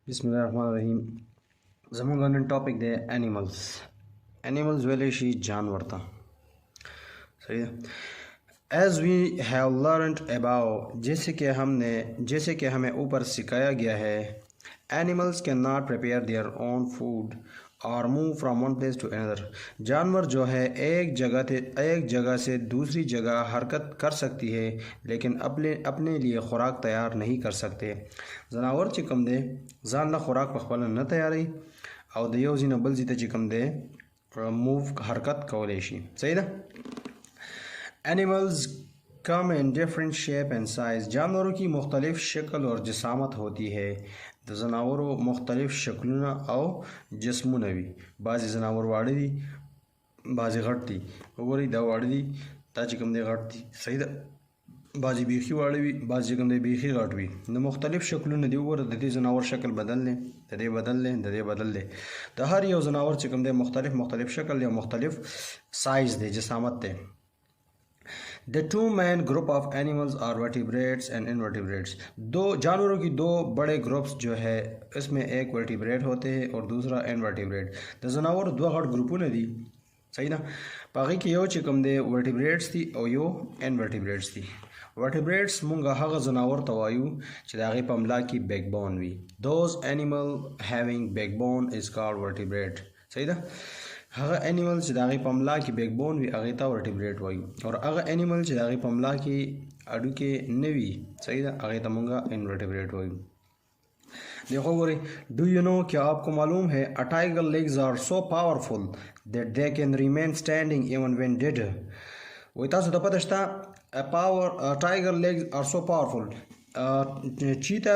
बिस्मिल्लाहिर्रहमानिर्रहीम ज़मून गन टॉपिक दे एनिमल्स एनिमल्स वेले शी जानवर था सही है। As we have learned about जैसे कि हमें ऊपर सिखाया गया है, animals can not prepare their own food और move from one place to another. जानवर जो है एक जगह से दूसरी जगह हरकत कर सकती है, लेकिन अपने लिए खुराक तैयार नहीं कर सकते। जनावर च कम दे ज़ान ला खुराक पखपल न तैयारी और द यौ ज़ी न बल ज़ी च कम दे मूव हरकत कौले शी सही दा। Animals come in different shape and size. जानवरों की मुख्तलिफ शक्ल और जिसामत होती है। द जनावरों मुख्तलिफ शक्लों और जिस्मों भी। बाज़ी जनावर वाड़े दी, बाज़ी घट दी, वगोरी दा वाड़े दी ता चिकम दे घट दी सही दा। बाज़ी बीखी वाड़े भी, बाज़ी चिकम दे बीखी घट भी। न मुख्तलिफ शक्लों दी वगोर दे जनावर शक्ल बदल लें, दे बदल लें, दे बदल लें। तो हर यो जनावर चिकम दे मुख्तलिफ शक्ल या मुख्तलिफ साइज़ दे जिसामत दे। The two main group of animals are vertebrates and invertebrates। दो जानवरों की दो बड़े ग्रुप्स जो है, इसमें एक वर्टिब्रेट होते हैं और दूसरा इनवर्टिब्रेट। तो जनावर दो गढ़ ग्रुपों ने दी सही ना। बाकी की यो चिकम दे वर्टिब्रेट्स थी और यो इनवर्टिब्रेट्स थी। वर्टिब्रेट्स मुंगा हग जनावर तवायु चिदागी पमला की बैकबोन भी। Those animal having backbone is called vertebrate सही ना। हगा एनिमल चिदागी पमला की बैकबोन भी अगेता वर्टिब्रेट वायु, और अगर एनिमल चिदागी पमला की अडू के नवी सही था अगेता मुंगा इनवर्टिब्रेट वायु। देखो गोरे, डू यू नो, क्या आपको मालूम है, a tiger legs are so powerful that they can remain standing even when dead. वही तासो तो पता था tiger legs are so powerful. चीता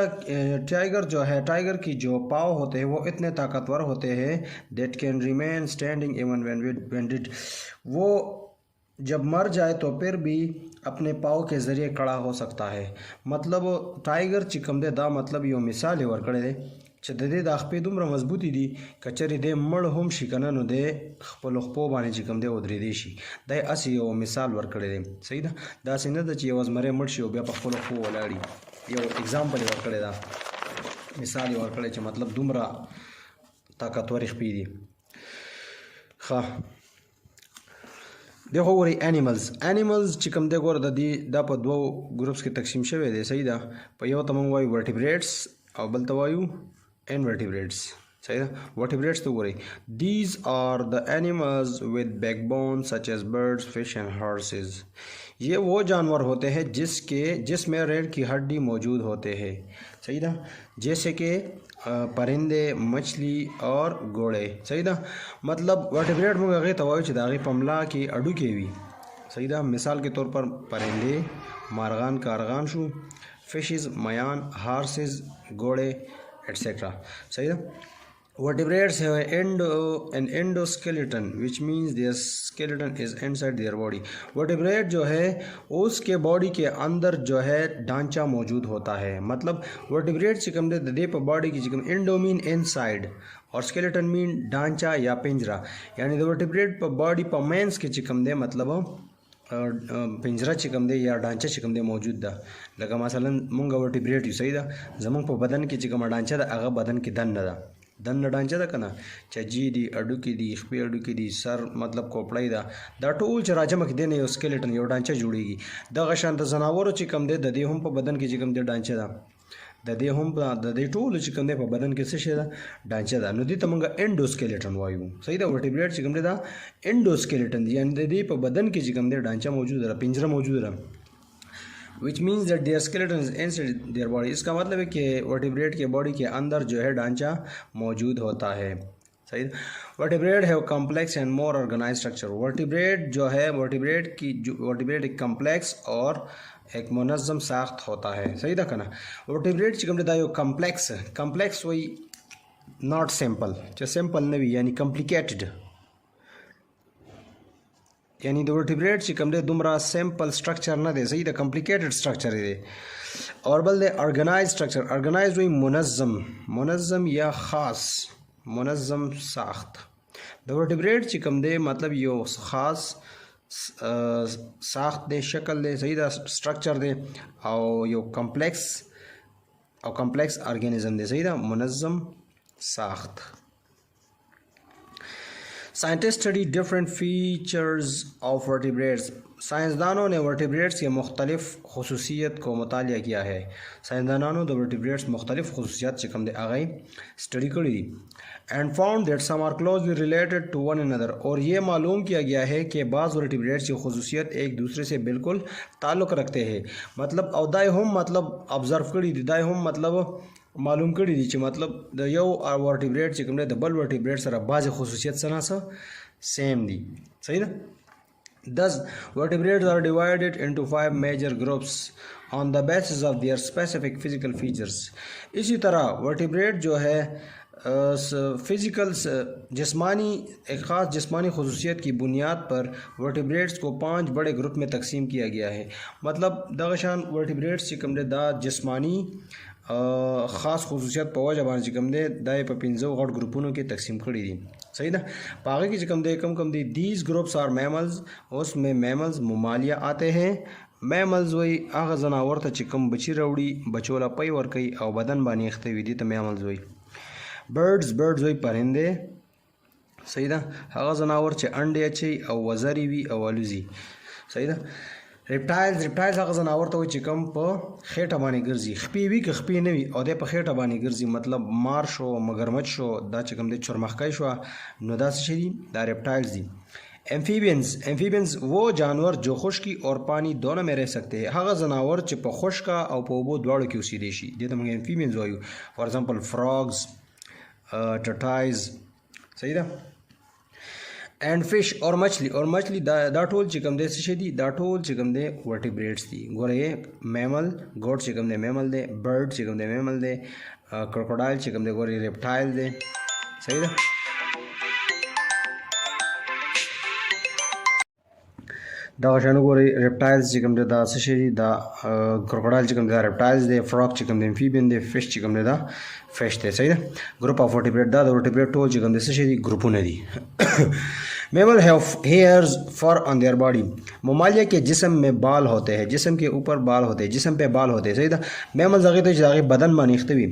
टाइगर जो है, टाइगर की जो पाँव होते हैं वो इतने ताकतवर होते हैं, that can remain standing even when dead. वो जब मर जाए तो फिर भी अपने पाँव के ज़रिए खड़ा हो सकता है। मतलब टाइगर चिकम दे दा मतलब यो मिसाल है वर कड़े दे च दे दाखपे दुमरा मजबूती दी कचरी दे मड़ हम शिकना नो दे खपल खपो बाने चिकम दे उधरी देशी दे असी यो मिसाल वर कड़े दे सही दा। दा से न द ची आवाज मरे मड़ शी बया खपल खपो वलाड़ी यो एग्जांपल वर कड़े दा मिसाल वर कड़े च मतलब दुमरा ताकतवर खपी दी खा। देखो गोरी एनिमल्स चिकम दे गोर दी दा पर दो ग्रुप्स की तकसीम शवे दे सही दा। पर यो तमंग वायु वर्टिब्रेट्स और बल तवायु इनवर्टिब्रेट्स सही दा। वर्टिब्रेट्स तो गोरी, these are the animals with backbone such as birds fish and horses. ये वो जानवर होते हैं जिसमें रीढ़ की हड्डी मौजूद होते हैं सही दा, जैसे कि परिंदे, मछली और घोड़े सही दा। मतलब वर्टिब्रेट में गए तवायु चिदागी पमला की अडू के भी सही दा। मिसाल के तौर पर परिंदे मारगान कारगान शू, फिशेस मयान, हार्सेस घोड़े एट्सेट्रा सही दा। Vertebrates have an endoskeleton which means their skeleton is inside their body। Vertebrate जो है उसके बॉडी के अंदर जो है ढांचा मौजूद होता है। मतलब वर्टिब्रेट चिकम दे पर बॉडी की चिकम इंडो मीन इनसाइड और स्केलेटन मीन ढांचा या पिंजरा, यानी द वर्टिब्रेट पर बॉडी पर मेंस के चिकम दे मतलब पिंजरा चिकम दे या ढांचा चिकम दे मौजूद दा। लगा मसलन मुंगा वर्टिब्रेट यू सही दा, जमंग पर बदन की चिकम ढांचा दा अगा बदन की दन दा दन ढांचा दा कना चजी दी अडू की दी खपी अडू की दी सर मतलब कोपड़ाई दा टूल च राजमक देने यो स्केलेटन यो ढांचा जुड़ेगी द गशान द जनावरों चिकम दे दे हम पर बदन की चिकम दे ढांचा दा दे हम दे टूल चिकम दे पर बदन के से दा ढांचा दा नदी तमंगा एंडोस्केलेटन वायु सही दा। वर्टिब्रेट चिकम दे दा एंडोस्केलेटन दी यानी दे पर बदन की चिकम दे ढांचा मौजूद रहा, पिंजरा मौजूद रहा, which means that their skeleton is inside their body. इसका मतलब है कि वर्टिब्रेट के बॉडी के अंदर जो है ढांचा मौजूद होता है सही। Vertebrate have complex and more organize structure. Vertebrate जो है वर्टिब्रेट एक कॉम्प्लेक्स और एक मुनज़्ज़म साख्त होता है सही था ना। वर्टिब्रेट चिकम दायो कॉम्प्लेक्स वही नॉट सिंपल सिंपल नहीं यानी कॉम्प्लिकेटेड, यानी द वर्टिब्रेट चिकम दे दुमरा सिंपल स्ट्रक्चर ना दे सही द कॉम्प्लिकेटेड स्ट्रक्चर दे। और बल दे ऑर्गेनाइज स्ट्रक्चर, ऑर्गेनाइज हुई मुनज़्ज़म या ख़ास मुनज़्ज़म साख्त। द वर्टिब्रेट चिकम दे मतलब यो ख़ास साख्त दे शक्ल दे सही दा स्ट्रक्चर दे और यो complex او کمپلیکس ارګانیزم دی. صحیح ده، منظم ساخت. Scientist study different features of vertebrates. साइंसदानों ने वर्टिब्रेट्स के मुख्तलिफ खसूसियत को मुतालिया किया है. साइंसदानों ने वर्टिब्रेट्स मुख्तलिफ खसूसियात चिकम दे आगई स्टडी करी दी. And found that some are closely related to one another. और ये मालूम किया गया है कि बाज़ वर्टिब्रेट्स की खसूसियत एक दूसरे से बिल्कुल ताल्लुक़ रखते हैं. मतलब अवदाय हम मतलब ऑब्ज़र्व करी दी, दाय हम मतलब मालूम करी दी कि मतलब द यो वर्टिब्रेट چې کوم دی د بل ورटिब्रेट سره بعض خصوصیت سره سیم دي. صحیح ده. Thus vertebrates are divided into 5 major groups on the basis of their specific physical features. इसी तरह vertebrate जो है फिज़िकल जिस्मानी एक ख़ास जिस्मानी खसूसियत की बुनियाद पर वर्टिब्रेट्स को 5 बड़े ग्रुप में तकसीम किया गया है. मतलब दगशान वर्टिब्रेट्स چې کوم دی دا जिस्मानी خاص خصوصیت په وجه باندې چې کوم دی دا په 15 غټ ګروپونو کې تقسیم کړي دي. صحیح ده. په هغه کې چې کوم دی کم دیز گروپس آر میملز. उसमें میملز ممالیه آتے ہیں. میملز وای هغه ځناور ته چې کوم بچی راوړي بچولا پي ور کوي او بدن باندې اخته وي دي ته میملز وای. برډز وای پرنده. صحیح ده. هغه ځناور چې انډې اچي او وزري وي او الوزي. صحیح ده. ریپټایلز هغه ځناور ته وایي چې کوم په خېټه باندې ګرځي. خپې وي که خپې نه وي او دی په خېټه باندې ګرځي. مطلب مار شو، مگرمچ شو، دا چې کوم دی چرمخکی شو، نو دا څه شي دي؟ دا ریپټایلز دي. एम्फीबियंस वो जानवर जो खुश्की और पानी दोनों में रह सकते हैं. هغه ځناور چې په خشکا او په اوبو دواړو کې اوسېدی شي دې ته موږ एम्फीबियंस وایو. فار ایگزامپل فراگز، ټرټایز. صحیح ده. एंड फिश और मछली دا ټول چې کوم دی څه شي دي؟ دا ټول چې کوم دی ورټیبریټس دي. ګوره یې میمل، ګوټ چې کوم دی میمل دی، برډ چې کوم دی میمل دی، کروکوډایل چې کوم دی ګوره ریپټایل دی. صحیح ده. دا شانو ګوري ریپټایلز چې کوم دی دا څه شي دي؟ دا کروکوډایل چې کوم دی دا ریپټایلز دی، فراگ چې کوم دی امفیبین دی، فش چې کوم دی دا فش دی. صحیح ده. Group of vertebrate دا د vertebrate ټول چې کوم دی څه شي دي؟ ग्रुपونه دي. Mammal have hairs fur on their body. ममालिया के जिस्म में बाल होते हैं, जिस्म के ऊपर बाल होते हैं, जिस्म पे बाल होते हैं. सही था. मेमल्स अगे तो जाके बदन मानी खतवी.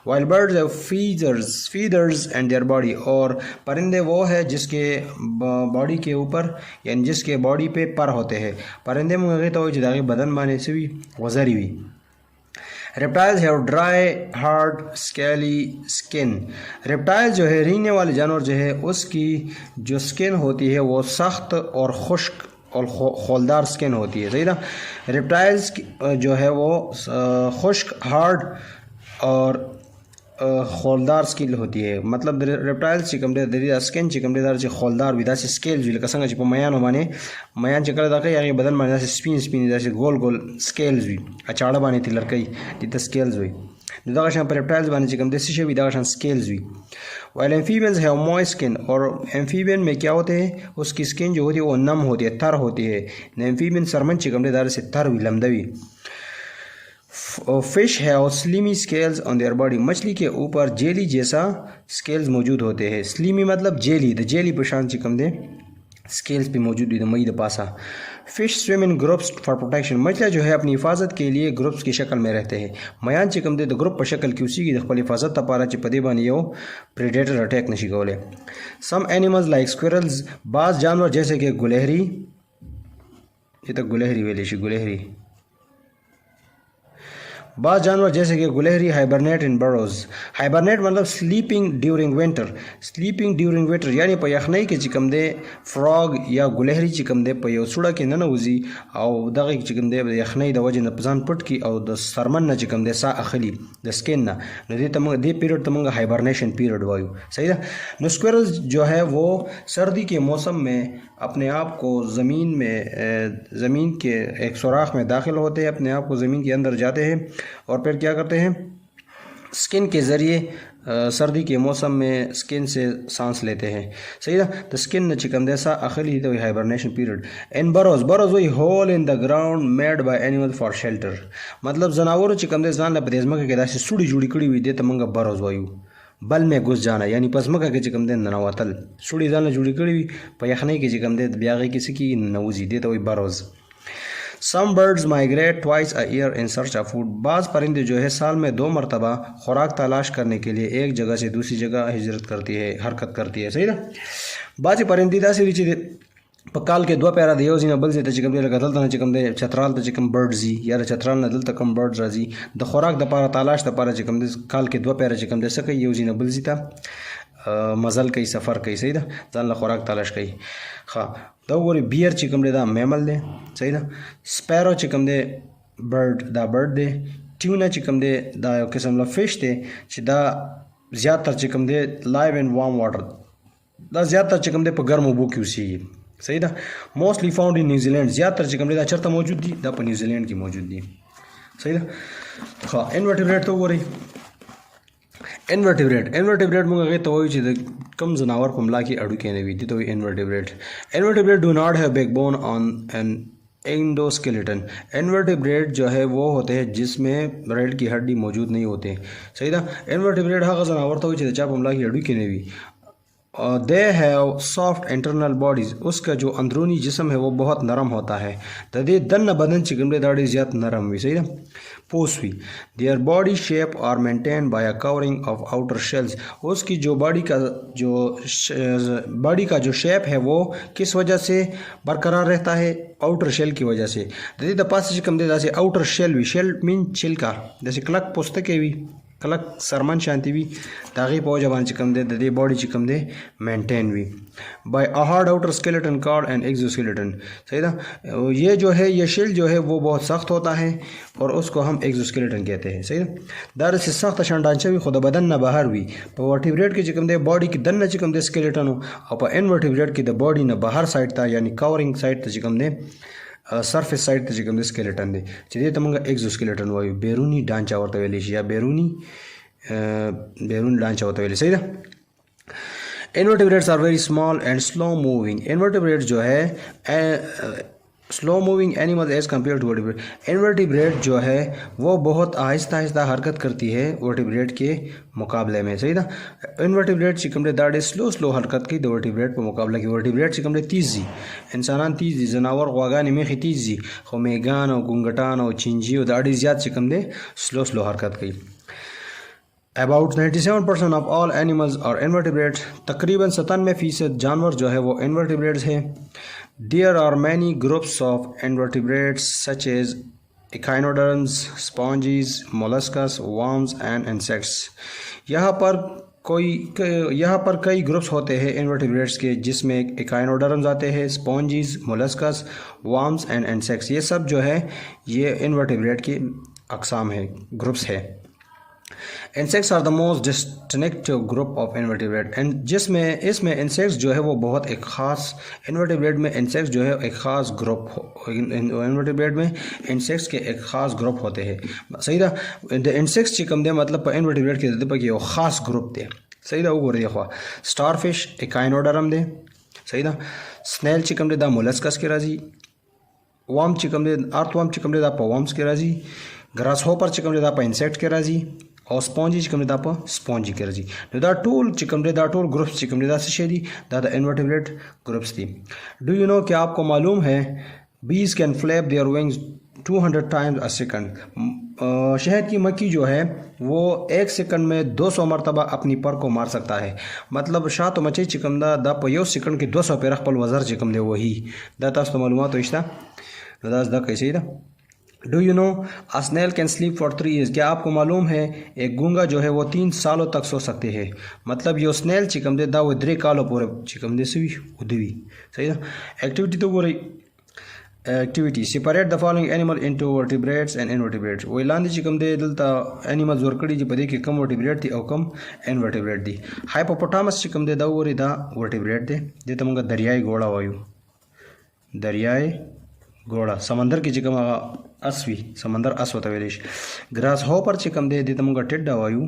While birds have feathers and their body. और परिंदे वो है जिसके बॉडी के ऊपर यानी जिसके बॉडी पे पर होते हैं. परिंदे में अगे तो जाके बदन माने से भी वजरी हुई. Reptiles have dry hard scaly skin. Reptile जो है रेंगने वाले जानवर जो है उसकी जो स्किन होती है वो सख्त और खुश्क और खोलदार स्किन होती है. सही ना. रेप्टाइल्स जो है वो खुश्क, हार्ड और खोलदार स्किन होती है. मतलब रेप्टाइल्स چې کوم دی د स्किन چې کوم دی دا چې खोलदार وي داسې سکیلز وي لکه څنګه چې په میانو باندې میان چې کله دا کوي هغې بدن باندې داسې سپین داسې ګول سکیلز وي اچاړه باندې تلر کوي دې ته سکیلز وي. نو دغه شان په ریپټایلز باندې چې کوم دی څه شی وي دغه شان سکیلز وي. While amphibians have moist skin. और एम्फीबियन में क्या होते हैं? उसकी स्किन जो होती है वो नम होती है, तर होती है. एम्फीबियन सरमन چې کوم دی دا से तर वि लमदा वि. Fish have slimy scales on their body. मछली के ऊपर जेली जैसा स्केल्स मौजूद होते हैं. स्लिमी मतलब जेली, द जेली पर शान चिकम दे स्केल्स पे मौजूद है मई द पासा. Fish swim in groups for protection. मछलियाँ जो है अपनी हिफाजत के लिए ग्रुप्स की शक्ल में रहते हैं. मयान चिकम दे द ग्रुप पर शक्ल की उसी की खपल हिफाजत तपारा चिपदे बानी यो प्रेडेटर अटैक नशी गोले. Some animals like squirrels. बाज़ जानवर जैसे कि गुलहरी, ये तो गुलहरी वेली शी गुलहरी. बाज़ जानवर जैसे कि गुलहरी हाइबरनेट इन बरोज. हाइबरनेट मतलब sleeping during winter. Sleeping during winter यानी په یخنۍ کې چې کوم دی فراگ یا गुलहरी چې کوم دی په یو سوړه کې ننوځي او دغه چې کوم دی د یخنۍ د وجې نه په ځان پټ کړي او د سرمن نه چې کوم دی ساه اخلي د سکین نه. نو دې ته موږ دې پیریډ ته موږ हाइबरनेशन پیریډ وایو. صحیح ده. نو स्क्विरल्स जो है वो सर्दी के मौसम में अपने आप को ज़मीन के एक सुराख में दाखिल होते हैं, अपने आप को ज़मीन के अंदर जाते हैं और फिर क्या करते हैं? स्किन के ज़रिए सर्दी के मौसम में स्किन से सांस लेते हैं. सही ना. तो स्किन न चिकम जैसा अखली तो हाइबरनेशन पीरियड. इन बरोज वही hole in the ground made by animal for shelter. मतलब जनावर चिकम दे जान लपदेजमा के दासी सुड़ी जुड़ी कड़ी हुई दे तमंगा बरोज वायु बल में घुस जाना यानी पस मका के चिकम दे नवातल सुड़ी जान जुड़ी कड़ी हुई प यखने के चिकम दे ब्यागे किसी की नवजी दे तो वही burrows. Some birds migrate twice a year in search of food. बाज़ परिंदे जो है साल में 2 मरतबा खुराक तलाश करने के लिए एक जगह से दूसरी जगह हिजरत करती है, हरकत करती है। सही ना। बाज़ परिंदे दासी रिची पकाल के 2 पैरा दियो जिना बल से चिकम दे गदल तना चिकम दे छतराल त चिकम बर्ड्स या छतराल न दल तकम बर्ड्स राजी द खुराक द पारा तलाश द पारा चिकम दे काल के 2 पैरा चिकम दे सके यो जिना बल जीता मजल कई सफ़र कई। सही दा जान ला खुराक तलाश कई। हाँ दा गोरी बियर चिकम दे दा मैमल दे। सही दा। स्पैरो चिकम दे बर्ड दा बर्ड दे। ट्यूना चिकम दे दा किस्म ला फिश दे दा ज़्यादातर चिकम दे लाइव इन वार्म वाटर दा ज़्यादातर चिकम दे पर गर्म ओबो की उसी। सही दा। मोस्टली फाउंड इन न्यूजीलैंड ज़्यादातर चिकम दे दा चरता मौजूद दी दा पर न्यूजीलैंड की मौजूद दी। सही दा। हाँ इनवर्टिब्रेट तो हो रही इनवर्टिब्रेट मुंगा गए तो वही कम जनावर कुमला की अड़ू कहने भी थी तो invertebrate do not have backbone on an endoskeleton. Invertebrate जो है वो होते हैं जिसमें रीढ़ की हड्डी मौजूद नहीं होते। सही था। इनवर्टिब्रेट हाँ जनावर तो वही चाप कुमला की अड़ू कहने भी they have soft internal bodies. उसका जो अंदरूनी जिस्म है वो बहुत नरम होता है। दे दन बदन चिकमड़े दाड़ी ज़्यादा नरम हुई। सही ना। पोस्ट हुई their body shape are maintain by a covering of outer shells. उसकी जो बॉडी का जो शेप है वो किस वजह से बरकरार रहता है? आउटर शेल की वजह से। दे द पास चिकम दे जैसे आउटर शेल हुई शेल मीन छिलका जैसे क्लक पुस्तकें हुई कलक सरमन शांति भी ताकि पहुँच जबान चिकम दे बॉडी चिकम दे मेंटेन हुई by a hard outer skeleton called and exoskeleton. सही ना। ये जो है ये शेल जो है वो बहुत सख्त होता है और उसको हम एक्सोस्केलेटन कहते हैं। सही ना। दार से सख्त ढांचा भी खुद बदन न बाहर हुई पर वर्टिब्रेट की चिकम दे बॉडी की दन न चिकम दे स्केलेटन हो और इनवर्टिब्रेट की द बॉडी न बाहर साइड था यानी कवरिंग साइड था चिकम दे सरफेस साइड ते चिकम दे स्केलेटन दे चलिए तमंगा एक्सोस्केलेटन वायु बैरूनी ढांचा होता है या बैरूनी ढांचा होता है। सही ना। Invertebrates are very small and slow moving. Invertebrate जो है slow moving animal as compare to vertebrate. Invertebrate जो है वो बहुत आहिस्ता आहिस्ता हरकत करती है वर्टिब्रेट के मुकाबले में। सही ना। इनवर्टिब्रेट चिकमड़े दाड़े स्लो हरकत की वर्टिब्रेट पर मुकाबला की। वर्टिब्रेट चिकमड़े तीजी इंसान तीजी जनावर ख्वागानी में तीजी खुमेगान और गुंगटान और चिंजी और दाड़ी ज़्यादा चिकमड़े स्लो हरकत की। About 97% ऑफ ऑल एनिमल्स और इनवर्टिब्रेट तकरीबन 97% जानवर जो है वो इनवर्टिब्रेट्स हैं। There are many groups of invertebrates such as echinoderms, sponges, molluscs, worms and insects। यहाँ पर कई ग्रुप्स होते हैं इनवर्टिब्रेट्स के जिसमें इकाइनोडर्म्स आते हैं, स्पॉन्जीज, मोलस्कस, वर्म्स एंड इंसेक्ट्स। ये सब जो है ये इनवर्टिब्रेट की अक़साम है, ग्रुप्स है। Insects are the most distinctive group of invertebrate and जिसमें इसमें इंसेक्ट्स जो है वो बहुत एक ख़ास इनवर्टिब्रेट में इंसेक्ट्स जो है एक ख़ास ग्रुप इनवर्टिब्रेट में इंसेक्ट्स के एक ख़ास ग्रुप होते हैं। सही था। इंसेक्ट्स चिकम दे मतलब इनवर्टिब्रेट के पर ये ख़ास ग्रुप दे। सही था। वो देखो स्टारफिश इकाइनोडर्म दे। सही था। स्नेल चिकम दे दा मोलस्कस के राजी। वार्म चिकम दे अर्थवर्म चिकम दे दा वर्म्स के राजी। ग्रास होपर चिकम दे दा इंसेक्ट के राजी और स्पॉन्जी चिकम दा स्पॉन्जी के राजी। दा टूल चिकम दा टूल ग्रुप्स चिकम दा शेदी दा इनवर्टिब्रेट ग्रुप्स थी। डू यू नो क्या आपको मालूम है बीज can flap their wings 200 times a second. शहद की मक्खी जो है वो 1 सेकंड में 200 मरतबा अपनी पर को मार सकता है। मतलब शाह तो मचे चिकम दा यो सेकंड के 200 पे रख पल वजर चिकम दे वही दा तास्त मालूमात तो इश्ता दा कैसे था। Do you know a snail can sleep for 3 years। क्या आपको मालूम है एक गूंगा जो है वो 3 सालों तक सो सकते हैं। मतलब यो स्नेल चिकम दे दा वो 3 कालो पूरे चिकम दे सुई उदवी। सही ना। एक्टिविटी तो वो रही activity separate the following animal into vertebrates and invertebrates. वो लांदी चिकम दे दलता एनिमल्स वर्कड़ी जी पदे के कम वर्टिब्रेट थी और कम इनवर्टिब्रेट दी। हाइपोपोटामस चिकम दे दा वो री दा वर्टिब्रेट दे तमंगा दरियाई घोड़ा वायु दरियाई घोड़ा समंदर की चिकम असवी समंदर अस होता है। ग्रास होपर चिकम दे तमंगा टिड्डा वायु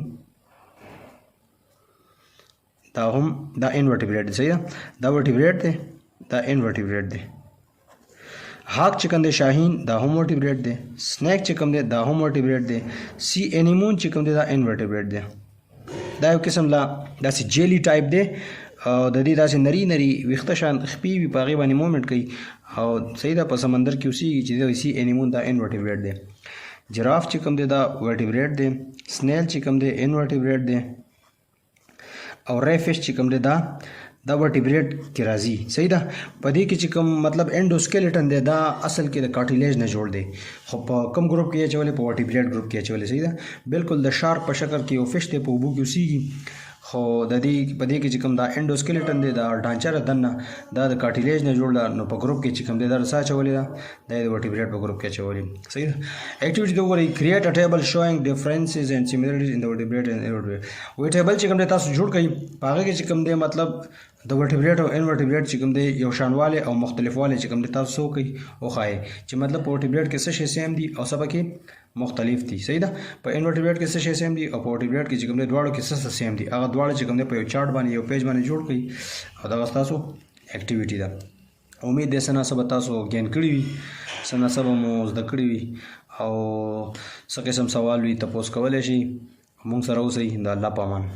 दा हम दा इनवर्टिब्रेट दे। सही है। दा वर्टिब्रेट दे दा इनवर्टिब्रेट दे। हाक चिकन दे शाहीन दा होम वर्टिब्रेट दे। स्नैक चिकम दे दा होम वर्टिब्रेट दे। सी एनिमून चिकम दे दा इनवर्टिब्रेट दे। دا یو قسم لا داسې جیلی ټایپ دی او د دې داسې نری نری ویښته شان خپې وي په هغې باندې مومنټ کوي او صحیح ده په سمندر کې اوسېږي چې دی سی انیمون دا انورټیبریټ دی جراف چې کوم دی دا ورټیبریټ دی سنیل چې کوم دی انورټیبریټ دی او ریفش چې کوم دی دا ورټیبریټ کې راځي صحیح ده په دې کې چې کوم مطلب انډوسکیلیټن دی دا اصل کې د کارټیلیج نه جوړ دی خو په کوم ګروپ کې اچولې په ورټیبریټ ګروپ کې اچولې صحیح ده بالکل د شارک په شکل کې یو فش دی په اوبو کې اوسېږي خو د دې په دې کې چې کوم دا انډوسکیلیټن دی دا ډانچه د دننه دا د کارټیلیج نه جوړ ده نو په ګروپ کې چې کوم دی دا رسا اچولې ده دا د ورټیبریټ په ګروپ کې اچولې صحیح ده اکټیویټي ته وګورئ کریټ ا ټیبل شوینګ ډیفرنسز اینڈ سیملریټیز ان د ورټیبریټ اینڈ انورټیبریټ وی ټیبل چې کوم دی تاسو جوړ کړئ په هغه کې چې کوم دی مطلب د ورټیبریټ او انورټیبریټ چې کوم دی یو شانواله او مختلفواله چې کوم دی تاسو کوي او خای چې مطلب په ورټیبریټ کې څه شی سیم دي او سبا کې مختلف دي صحیح ده په انورټیبریټ کې څه شی سیم دي او په ورټیبریټ کې چې کوم دی دواړو کې څه سیم دي هغه دواړه چې کوم دی په یو چارت باندې یو پیج باندې جوړ کړئ او دا تاسو اکټیویټي ده امید ده سنا سبا تاسو ګین کړی وي سنا سبا مو زده کړی وي او څه قسم سوال وي تاسو کولای شئ مونږ سره اوسئ د الله په امان